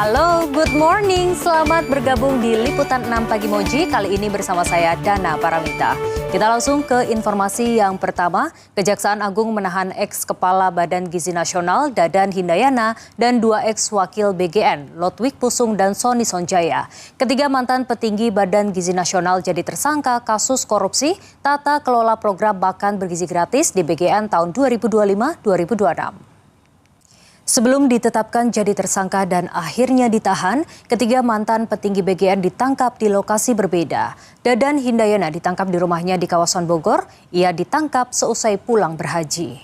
Halo, good morning. Selamat bergabung di Liputan 6 Pagi Moji. Kali ini bersama saya Dana Paramita. Kita langsung ke informasi yang pertama. Kejaksaan Agung menahan ex-kepala Badan Gizi Nasional Dadan Hindayana dan 2 ex-wakil BGN, Lodwig Pusung dan Sony Sonjaya. Ketiga mantan petinggi Badan Gizi Nasional jadi tersangka kasus korupsi tata kelola program makan bergizi gratis di BGN tahun 2025-2026. Sebelum ditetapkan jadi tersangka dan akhirnya ditahan, ketiga mantan petinggi BGN ditangkap di lokasi berbeda. Dadan Hindayana ditangkap di rumahnya di kawasan Bogor, ia ditangkap seusai pulang berhaji.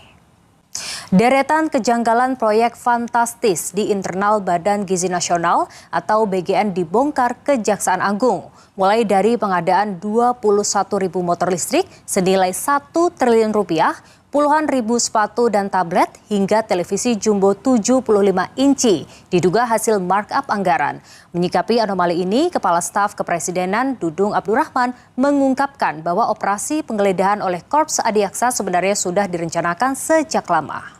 Deretan kejanggalan proyek fantastis di internal Badan Gizi Nasional atau BGN dibongkar Kejaksaan Agung. Mulai dari pengadaan 21.000 motor listrik senilai 1 triliun rupiah, puluhan ribu sepatu dan tablet, hingga televisi jumbo 75 inci diduga hasil markup anggaran. Menyikapi anomali ini, Kepala Staf Kepresidenan Dudung Abdurrahman mengungkapkan bahwa operasi penggeledahan oleh Korps Adiaksa sebenarnya sudah direncanakan sejak lama.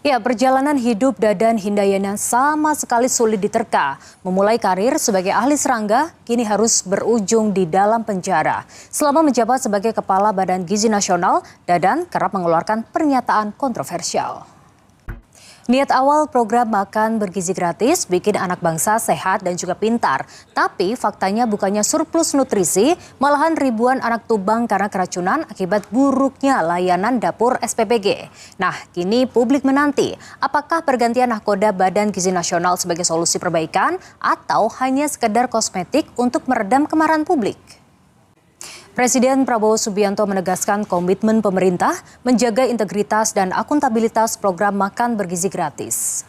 Ya, perjalanan hidup Dadan Hindayana sama sekali sulit diterka. Memulai karir sebagai ahli serangga, kini harus berujung di dalam penjara. Selama menjabat sebagai Kepala Badan Gizi Nasional, Dadan kerap mengeluarkan pernyataan kontroversial. Niat awal program makan bergizi gratis bikin anak bangsa sehat dan juga pintar. Tapi faktanya bukannya surplus nutrisi, malahan ribuan anak tumbang karena keracunan akibat buruknya layanan dapur SPBG. Nah, kini publik menanti apakah pergantian nahkoda Badan Gizi Nasional sebagai solusi perbaikan atau hanya sekedar kosmetik untuk meredam kemarahan publik. Presiden Prabowo Subianto menegaskan komitmen pemerintah menjaga integritas dan akuntabilitas program makan bergizi gratis.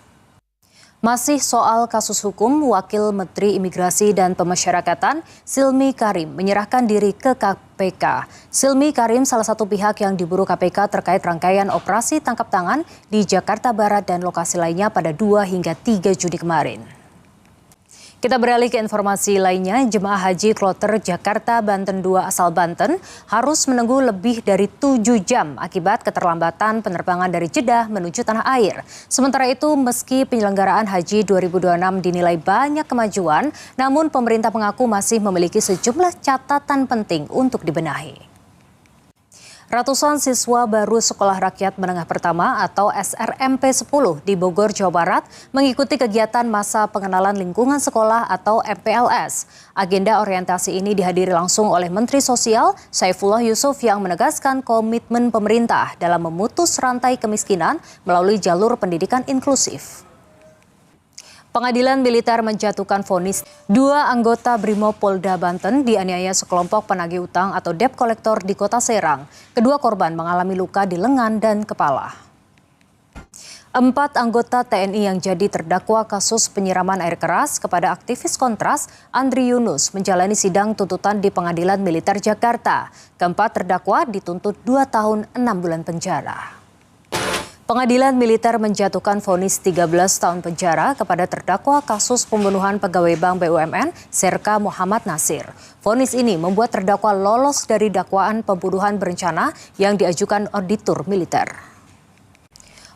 Masih soal kasus hukum, Wakil Menteri Imigrasi dan Pemasyarakatan Silmi Karim menyerahkan diri ke KPK. Silmi Karim salah satu pihak yang diburu KPK terkait rangkaian operasi tangkap tangan di Jakarta Barat dan lokasi lainnya pada 2 hingga 3 Juni kemarin. Kita beralih ke informasi lainnya, jemaah haji kloter Jakarta Banten 2 asal Banten harus menunggu lebih dari 7 jam akibat keterlambatan penerbangan dari Jeddah menuju tanah air. Sementara itu, meski penyelenggaraan haji 2026 dinilai banyak kemajuan, namun pemerintah mengaku masih memiliki sejumlah catatan penting untuk dibenahi. Ratusan siswa baru Sekolah Rakyat Menengah Pertama atau SRMP 10 di Bogor, Jawa Barat mengikuti kegiatan masa pengenalan lingkungan sekolah atau MPLS. Agenda orientasi ini dihadiri langsung oleh Menteri Sosial Saifullah Yusuf yang menegaskan komitmen pemerintah dalam memutus rantai kemiskinan melalui jalur pendidikan inklusif. Pengadilan Militer menjatuhkan vonis 2 anggota Brimob Polda Banten dianiaya sekelompok penagih utang atau debt collector di Kota Serang. Kedua korban mengalami luka di lengan dan kepala. 4 anggota TNI yang jadi terdakwa kasus penyiraman air keras kepada aktivis Kontras, Andri Yunus, menjalani sidang tuntutan di Pengadilan Militer Jakarta. Keempat terdakwa dituntut 2 tahun 6 bulan penjara. Pengadilan Militer menjatuhkan vonis 13 tahun penjara kepada terdakwa kasus pembunuhan pegawai Bank BUMN Serka Muhammad Nasir. Vonis ini membuat terdakwa lolos dari dakwaan pembunuhan berencana yang diajukan auditor militer.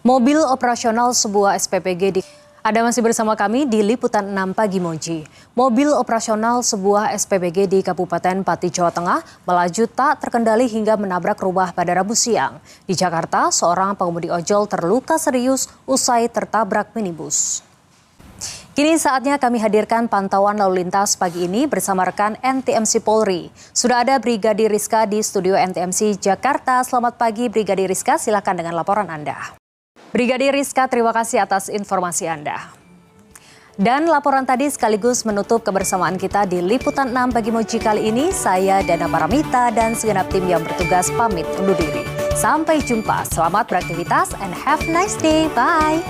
Mobil operasional sebuah SPPG di Anda masih bersama kami di Liputan 6 Pagi Moji. Mobil operasional sebuah SPBG di Kabupaten Pati, Jawa Tengah melaju tak terkendali hingga menabrak rumah pada Rabu siang. Di Jakarta, seorang pengemudi ojol terluka serius usai tertabrak minibus. Kini saatnya kami hadirkan pantauan lalu lintas pagi ini bersama rekan NTMC Polri. Sudah ada Brigadir Rizka di studio NTMC Jakarta. Selamat pagi Brigadir Rizka, silakan dengan laporan Anda. Brigadir Rizka, terima kasih atas informasi Anda. Dan laporan tadi sekaligus menutup kebersamaan kita di Liputan 6 Pagi Moji kali ini. Saya Dana Paramita dan segenap tim yang bertugas pamit undur diri. Sampai jumpa, selamat beraktivitas and have a nice day. Bye.